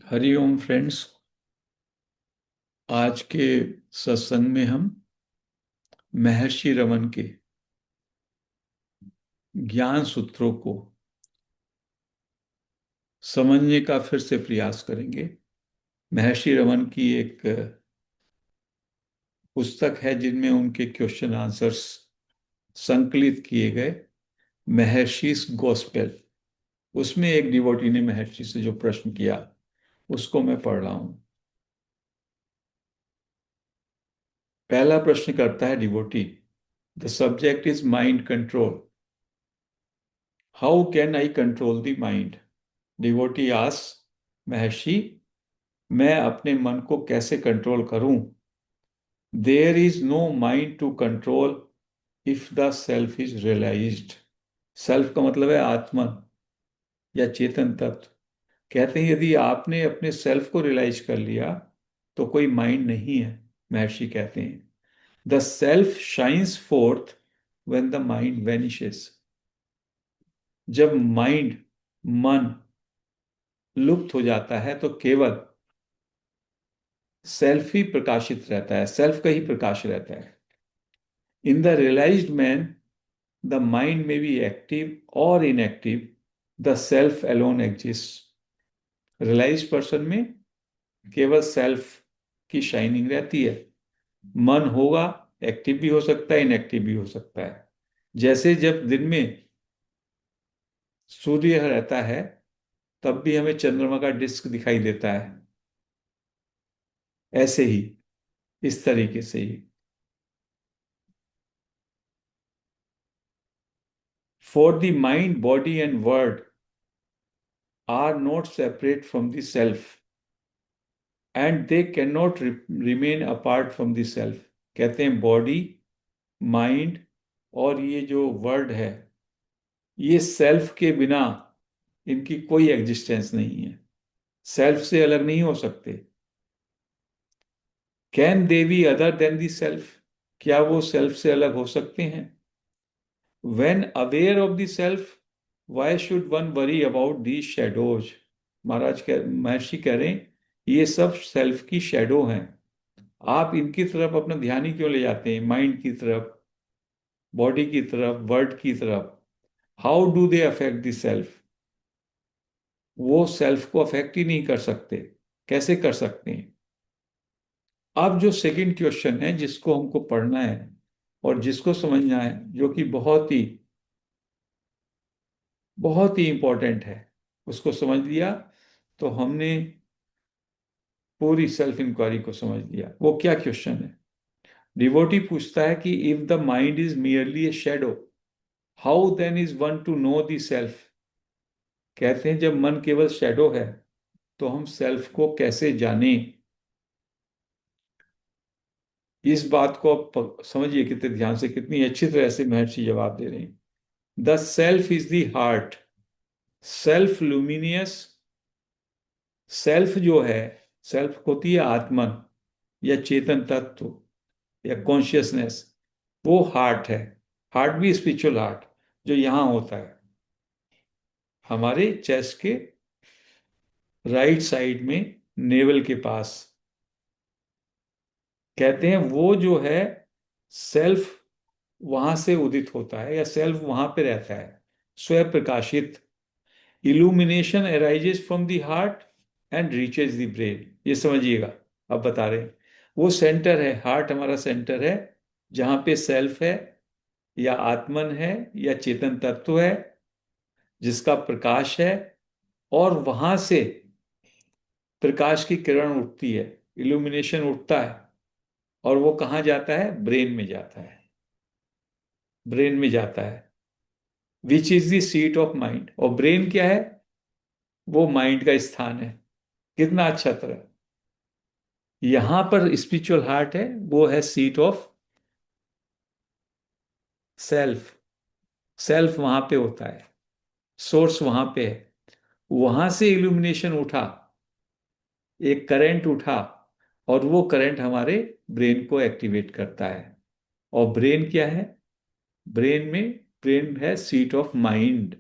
Hariom friends. आज के सत्संग में हम महर्षि रमन के ज्ञान सूत्रों को समझने का फिर से प्रयास करेंगे। महर्षि रमन की एक पुस्तक है जिनमें उनके क्वेश्चन आंसर्स संकलित किए गए, महर्षिस गॉस्पेल। उसमें एक डिवोटी ने महर्षि से जो प्रश्न किया उसको मैं पढ़ रहा हूं। पहला प्रश्न करता है devotee. The subject is mind control. How can I control the mind? Devotee आस, महर्षि, मैं अपने मन को कैसे कंट्रोल करूं? There is no mind to control if the self is realised. Self का मतलब है आत्मा या चेतन तत्व। कहते हैं यदि आपने अपने सेल्फ को रियलाइज कर लिया तो कोई माइंड नहीं है। महर्षि कहते हैं the self shines fourth when the mind vanishes. जब माइंड, मन लुप्त हो जाता है तो केवल सेल्फ ही प्रकाशित रहता है, सेल्फ का ही प्रकाश रहता है। In the realised man the mind में बी एक्टिव और inactive, the self alone exist. Realised person में केवल सेल्फ की शाइनिंग रहती है। मन होगा, एक्टिव भी हो सकता है, इनएक्टिव भी हो सकता है। जैसे जब दिन में सूर्य रहता है तब भी हमें चंद्रमा का डिस्क दिखाई देता है, ऐसे ही, इस तरीके से ही। For the mind, body and word are not separate from the self and they cannot remain apart from the self। कहते हैं बॉडी, माइंड और ये जो वर्ड है, ये सेल्फ के बिना इनकी कोई एग्जिस्टेंस नहीं है, सेल्फ से अलग नहीं हो सकते। Can they B other than the self? क्या वो सेल्फ से अलग हो सकते हैं? When aware of the self, why should one worry about the shadows? महर्षि कह रहे हैं ये सब सेल्फ की शेडो हैं, आप इनकी तरफ अपना ध्यान ही क्यों ले जाते हैं? माइंड की तरफ, बॉडी की तरफ, वर्ड की तरफ। How do they affect the self? वो सेल्फ को अफेक्ट ही नहीं कर सकते, कैसे कर सकते हैं? अब जो सेकंड क्वेश्चन है जिसको हमको पढ़ना है और जिसको समझना है, जो कि बहुत ही इंपॉर्टेंट है, उसको समझ लिया तो हमने पूरी सेल्फ इंक्वायरी को समझ लिया। वो क्या क्वेश्चन है? डिवोटी पूछता है कि if the mind is merely a shadow, how then is one to know the self? कहते हैं जब मन केवल शेडो है तो हम सेल्फ को कैसे जाने? इस बात को आप समझिए कितने ध्यान से, कितनी अच्छी तरह से महर्षि जवाब दे रहे हैं। The self is the heart, self luminous. Self जो है, सेल्फ होती है आत्मन या चेतन तत्व या कॉन्शियसनेस, वो हार्ट है। हार्ट भी स्पिरिचुअल हार्ट, जो यहां होता है हमारे चेस्ट के राइट साइड में, नेवल के पास। कहते हैं वो जो है सेल्फ वहां से उदित होता है या सेल्फ वहां पे रहता है, स्वयं प्रकाशित। Illumination arises from the heart and reaches the brain. ये समझिएगा, अब बता रहे हैं वो सेंटर है, हार्ट हमारा सेंटर है जहां पे सेल्फ है या आत्मन है या चेतन तत्व है जिसका प्रकाश है, और वहां से प्रकाश की किरण उठती है, इल्यूमिनेशन उठता है, और वो कहाँ जाता है? ब्रेन में जाता है, ब्रेन में जाता है, which is the seat of mind. और ब्रेन क्या है? वो माइंड का स्थान है। कितना अच्छा तरह, यहां पर स्पिरिचुअल हार्ट है, वो है सीट ऑफ सेल्फ। सेल्फ वहां पे होता है, सोर्स वहां पे है। वहां से इल्यूमिनेशन उठा, एक करंट उठा, और वो करंट हमारे ब्रेन को एक्टिवेट करता है। और ब्रेन क्या है? ब्रेन में, ब्रेन है seat of mind.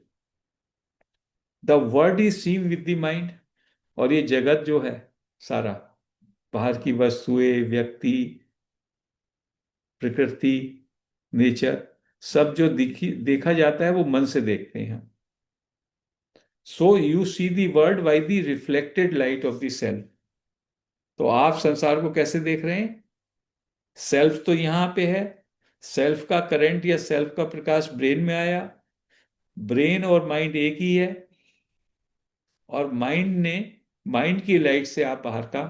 The word is seen with the mind. और ये जगत जो है सारा, बाहर की वस्तुएं, व्यक्ति, प्रकृति, नेचर, सब जो देखा जाता है वो मन से देखते हैं हम। So you see the world by the reflected light of the self. तो आप संसार को कैसे देख रहे हैं? सेल्फ तो यहां पे है, सेल्फ का करंट या सेल्फ का प्रकाश ब्रेन में आया, ब्रेन और माइंड एक ही है, और माइंड की लाइट से आप बाहर का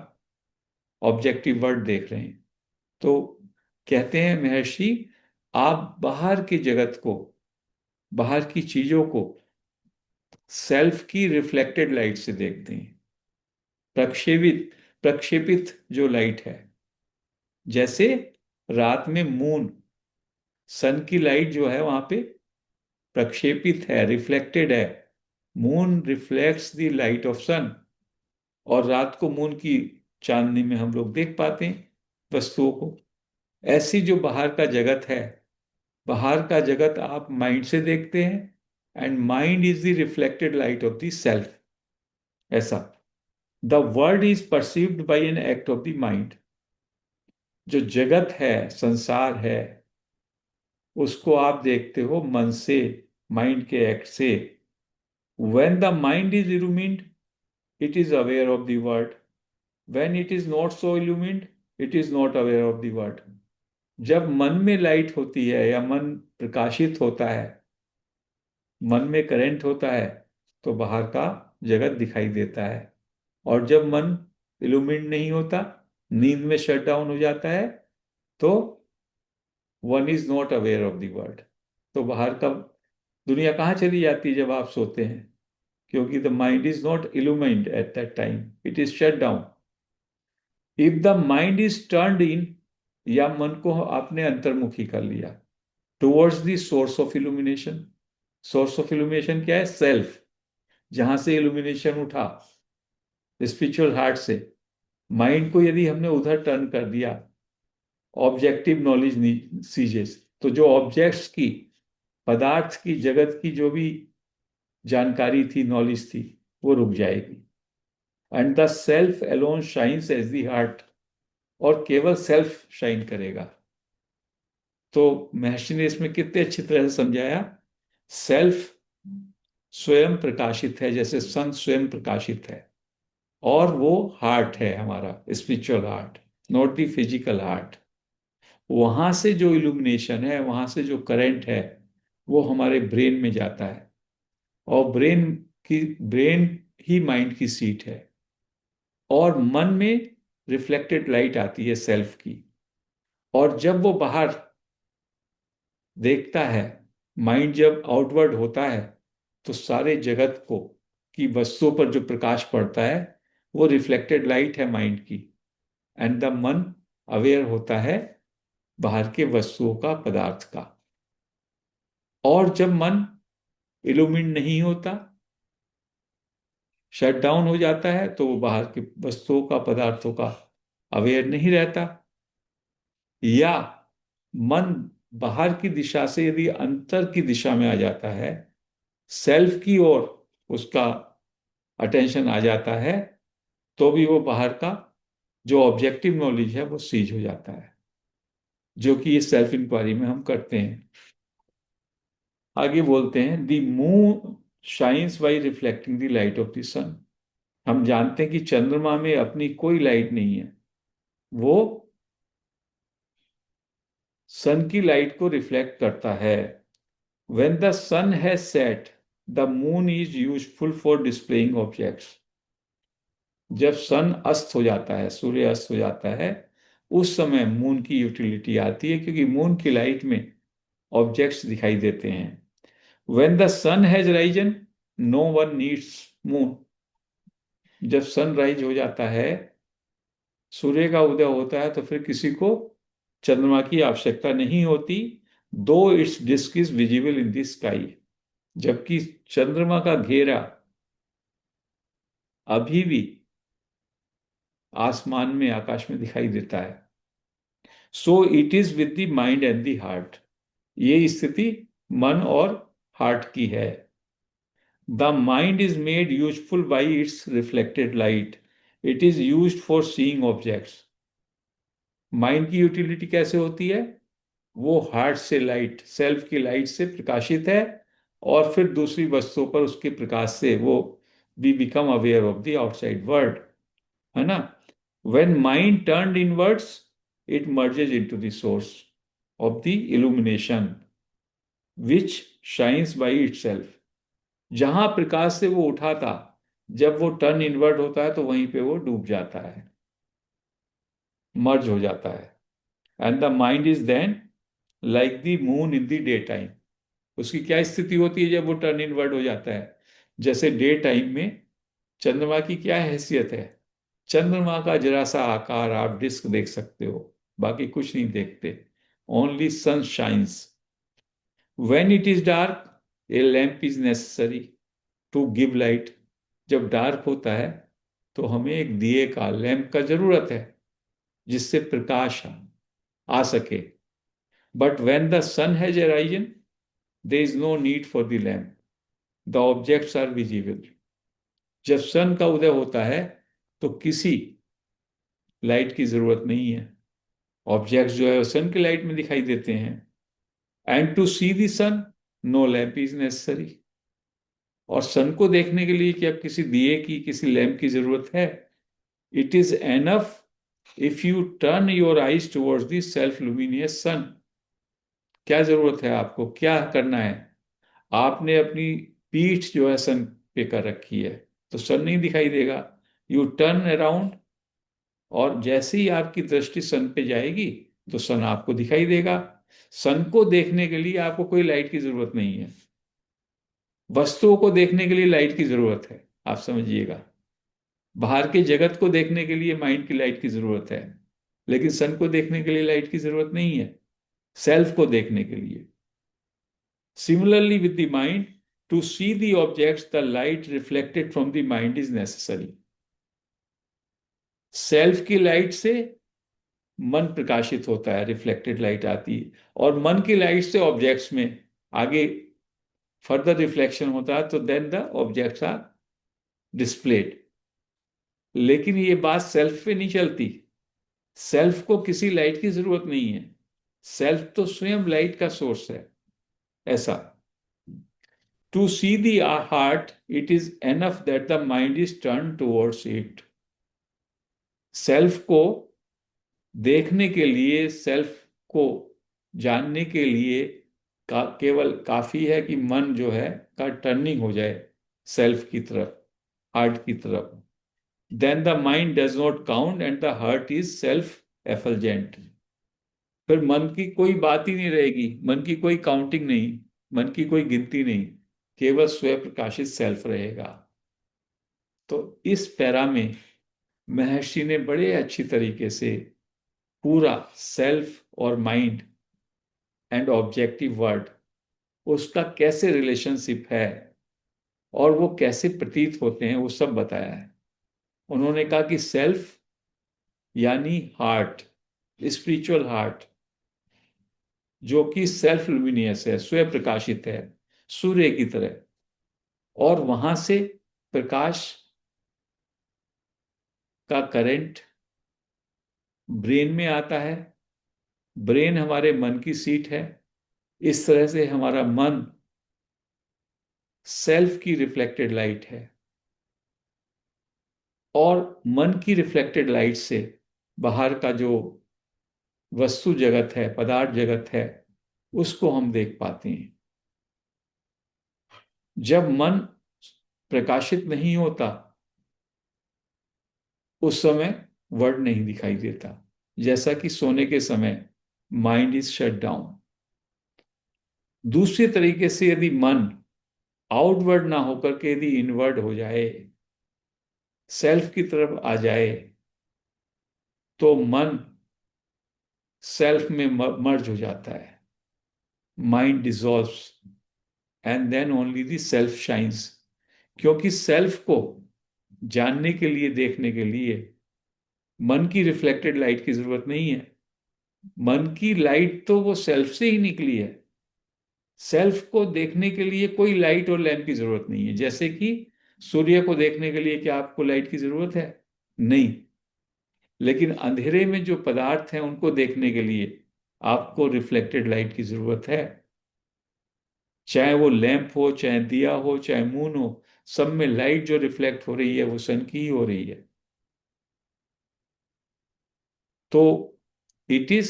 ऑब्जेक्टिव वर्ल्ड देख रहे हैं। तो कहते हैं महर्षि, आप बाहर के जगत को, बाहर की चीजों को सेल्फ की रिफ्लेक्टेड लाइट से देखते हैं, प्रक्षेपित प्रक्षेपित जो लाइट है। जैसे रात में मून, सन की लाइट जो है वहां पे प्रक्षेपित है, रिफ्लेक्टेड है। Moon reflects the light of sun, और रात को मून की चांदनी में हम लोग देख पाते हैं वस्तुओं को। ऐसी जो बाहर का जगत है, बाहर का जगत आप माइंड से देखते हैं, and mind is the reflected light of the self. ऐसा the world is perceived by an act of the mind. जो जगत है, संसार है, उसको आप देखते हो मन से, माइंड के एक्ट से। When the mind is illumined, it is aware of the world. When it is not so illumined, it is not aware of the world. जब मन में लाइट होती है या मन प्रकाशित होता है, मन में करंट होता है, तो बाहर का जगत दिखाई देता है। और जब मन इल्यूमिनेट नहीं होता, नींद में शट डाउन हो जाता है, तो one is not aware of the world. तो बाहर का दुनिया कहाँ चली जाती है जब आप सोते हैं? क्योंकि the mind is not illuminate at that time, it is shut down. If the mind is turned in, या मन को आपने अंतर्मुखी कर लिया towards the source of illumination. Source of illumination क्या है? सेल्फ। जहां से इल्यूमिनेशन उठा, स्पिरिचुअल हार्ट से, माइंड को यदि हमने उधर टर्न कर दिया, ऑब्जेक्टिव नॉलेज सीजेस, तो जो ऑब्जेक्ट्स की, पदार्थ की, जगत की जो भी जानकारी थी, नॉलेज थी, वो रुक जाएगी। And the self alone shines as the heart, और केवल सेल्फ शाइन करेगा। तो महर्षि ने इसमें कितने अच्छी तरह से समझाया। सेल्फ स्वयं प्रकाशित है, जैसे सन स्वयं प्रकाशित है, और वो हार्ट है हमारा, spiritual heart, not the physical heart. वहां से जो इल्यूमिनेशन है, वहां से जो करंट है, वो हमारे ब्रेन में जाता है, और ब्रेन ही माइंड की सीट है। और मन में रिफ्लेक्टेड लाइट आती है सेल्फ की, और जब वो बाहर देखता है, माइंड जब आउटवर्ड होता है, तो सारे जगत को, की वस्तुओं पर जो प्रकाश पड़ता है, वो रिफ्लेक्टेड लाइट है माइंड की। एंड द मन अवेयर होता है बाहर के वस्तुओं का, पदार्थ का। और जब मन इल्यूमिन नहीं होता, शट डाउन हो जाता है, तो वो बाहर के वस्तुओं का, पदार्थों का अवेयर नहीं रहता। या मन बाहर की दिशा से यदि अंतर की दिशा में आ जाता है, सेल्फ की ओर उसका अटेंशन आ जाता है, तो भी वो बाहर का जो ऑब्जेक्टिव नॉलेज है वो सीज हो जाता है, जो कि ये सेल्फ इंक्वायरी में हम करते हैं। आगे बोलते हैं, the moon shines by reflecting the light of the sun. हम जानते हैं कि चंद्रमा में अपनी कोई लाइट नहीं है, वो सन की लाइट को रिफ्लेक्ट करता है। When the sun has set, the moon is useful for displaying objects. जब सन अस्त हो जाता है, सूर्य अस्त हो जाता है, उस समय मून की यूटिलिटी आती है, क्योंकि मून की लाइट में ऑब्जेक्ट्स दिखाई देते हैं। When the sun has risen, no one needs moon. जब सन राइज हो जाता है, सूर्य का उदय होता है, तो फिर किसी को चंद्रमा की आवश्यकता नहीं होती, though its disc is visible in the sky. जबकि चंद्रमा का घेरा अभी भी आसमान में, आकाश में दिखाई देता है। So it is with the mind and the heart. ये स्थिति मन और हार्ट की है। The mind is made useful by its reflected light. It is used for seeing objects. Mind की यूटिलिटी कैसे होती है? वो हार्ट से लाइट, सेल्फ की लाइट से प्रकाशित है, और फिर दूसरी वस्तुओं पर उसके प्रकाश से वो we become aware of the outside world, है ना? When mind turned inwards, it merges into the source of the illumination which shines by itself. जहां प्रकाश से वो उठा था, जब वो टर्न इनवर्ट होता है तो वहीं पे वो डूब जाता है, मर्ज हो जाता है। And the mind is then like the moon in the day time. उसकी क्या स्थिति होती है जब वो टर्न इनवर्ट हो जाता है? जैसे डे टाइम में चंद्रमा की क्या हैसियत है? चंद्रमा का जरा सा आकार आप डिस्क देख सकते हो, बाकी कुछ नहीं देखते। Only sun shines. When it is dark, a lamp is necessary to give light. जब डार्क होता है तो हमें एक दिए का, लैंप का जरूरत है, जिससे प्रकाश आ सके। But when the sun has arisen, there is no need for the lamp, the objects are visible. जब सन का उदय होता है तो किसी लाइट की जरूरत नहीं है, ऑब्जेक्ट्स जो है सन की लाइट में दिखाई देते हैं। And to see the sun, no lamp is necessary. और सन को देखने के लिए क्या किसी दिए की, किसी लैंप की जरूरत है? It is enough if you turn your eyes towards the self luminous sun. क्या जरूरत है आपको, क्या करना है? आपने अपनी पीठ जो है सन पे कर रखी है, तो सन नहीं दिखाई देगा। यू टर्न अराउंड, और जैसे ही आपकी दृष्टि सन पे जाएगी तो सन आपको दिखाई देगा। सन को देखने के लिए आपको कोई लाइट की जरूरत नहीं है। वस्तुओं को देखने के लिए लाइट की जरूरत है, आप समझिएगा। बाहर के जगत को देखने के लिए माइंड की लाइट की जरूरत है, लेकिन सन को देखने के लिए लाइट की जरूरत नहीं है, सेल्फ को देखने के लिए। Similarly with the mind, to see the objects the light reflected from the mind is necessary. Self की लाइट से मन प्रकाशित होता है, रिफ्लेक्टेड लाइट आती है, और मन की लाइट से ऑब्जेक्ट्स में आगे फर्दर रिफ्लेक्शन होता है, तो then the objects are displayed. लेकिन ये बात सेल्फ पे नहीं चलती। सेल्फ को किसी लाइट की जरूरत नहीं है, सेल्फ तो स्वयं लाइट का सोर्स है। ऐसा, to see the heart, it is enough that the mind is turn towards it. Self को देखने के लिए, सेल्फ को जानने के लिए केवल काफी है कि मन जो है का टर्निंग हो जाए सेल्फ की तरफ, हार्ट की तरफ। Then the mind does not count and the heart is self effulgent. फिर मन की कोई बात ही नहीं रहेगी, मन की कोई काउंटिंग नहीं, मन की कोई गिनती नहीं, केवल स्वयं प्रकाशित सेल्फ रहेगा। तो इस पैरा में महर्षि ने बड़े अच्छी तरीके से पूरा सेल्फ और माइंड एंड ऑब्जेक्टिव वर्ड, उसका कैसे रिलेशनशिप है और वो कैसे प्रतीत होते हैं, वो सब बताया है। उन्होंने कहा कि सेल्फ यानी हार्ट, स्पिरिचुअल हार्ट, जो कि सेल्फ लुमिनियस है, स्वयं प्रकाशित है सूर्य की तरह, और वहां से प्रकाश का करंट ब्रेन में आता है। ब्रेन हमारे मन की सीट है। इस तरह से हमारा मन सेल्फ की रिफ्लेक्टेड लाइट है, और मन की रिफ्लेक्टेड लाइट से बाहर का जो वस्तु जगत है, पदार्थ जगत है, उसको हम देख पाते हैं। जब मन प्रकाशित नहीं होता, उस समय वर्ड नहीं दिखाई देता, जैसा कि सोने के समय माइंड इज शट डाउन। दूसरे तरीके से यदि मन आउटवर्ड ना होकर के यदि इनवर्ड हो जाए, सेल्फ की तरफ आ जाए, तो मन सेल्फ में मर्ज हो जाता है, mind dissolves, and then only the self shines. क्योंकि सेल्फ को जानने के लिए, देखने के लिए मन की रिफ्लेक्टेड लाइट की जरूरत नहीं है। मन की लाइट तो वो सेल्फ से ही निकली है। सेल्फ को देखने के लिए कोई लाइट और लैंप की जरूरत नहीं है। जैसे कि सूर्य को देखने के लिए क्या आपको लाइट की जरूरत है? नहीं। लेकिन अंधेरे में जो पदार्थ हैं उनको देखने के लिए आपको रिफ्लेक्टेड लाइट की जरूरत है। चाहे वो लैंप हो, चाहे दिया हो, चाहे मून हो, सब में लाइट जो रिफ्लेक्ट हो रही है वो सन की ही हो रही है। तो it is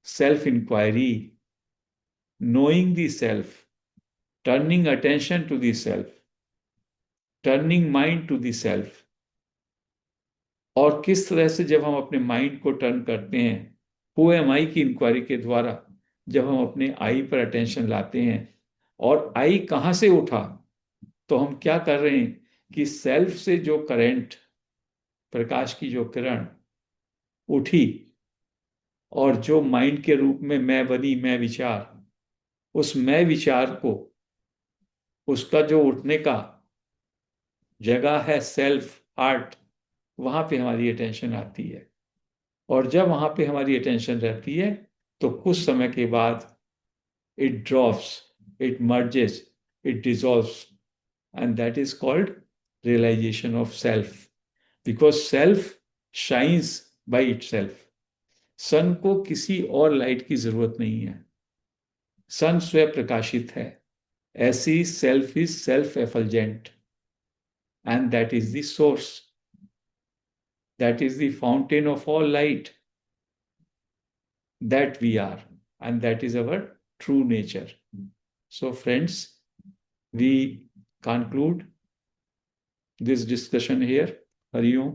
self inquiry, knowing the self, turning attention to the self, turning mind to the self. और किस तरह से जब हम अपने माइंड को टर्न करते हैं, हु एम आई की इंक्वायरी के द्वारा, जब हम अपने आई पर अटेंशन लाते हैं और आई कहाँ से उठा, तो हम क्या कर रहे हैं कि सेल्फ से जो करंट, प्रकाश की जो किरण उठी और जो माइंड के रूप में मैं बनी, मैं विचार, उस मैं विचार को, उसका जो उठने का जगह है सेल्फ हार्ट, वहां पे हमारी अटेंशन आती है। और जब वहां पे हमारी अटेंशन रहती है तो कुछ समय के बाद it drops, it merges, it dissolves, and that is called realisation of self. Because self shines by itself. Sun को किसी और लाइट की जरूरत नहीं है, सन स्वयं प्रकाशित है। ऐसी self is self effulgent, and that is the source, that is the fountain of all light that we are, and that is our true nature. So, friends, we conclude this discussion here. Hari Om.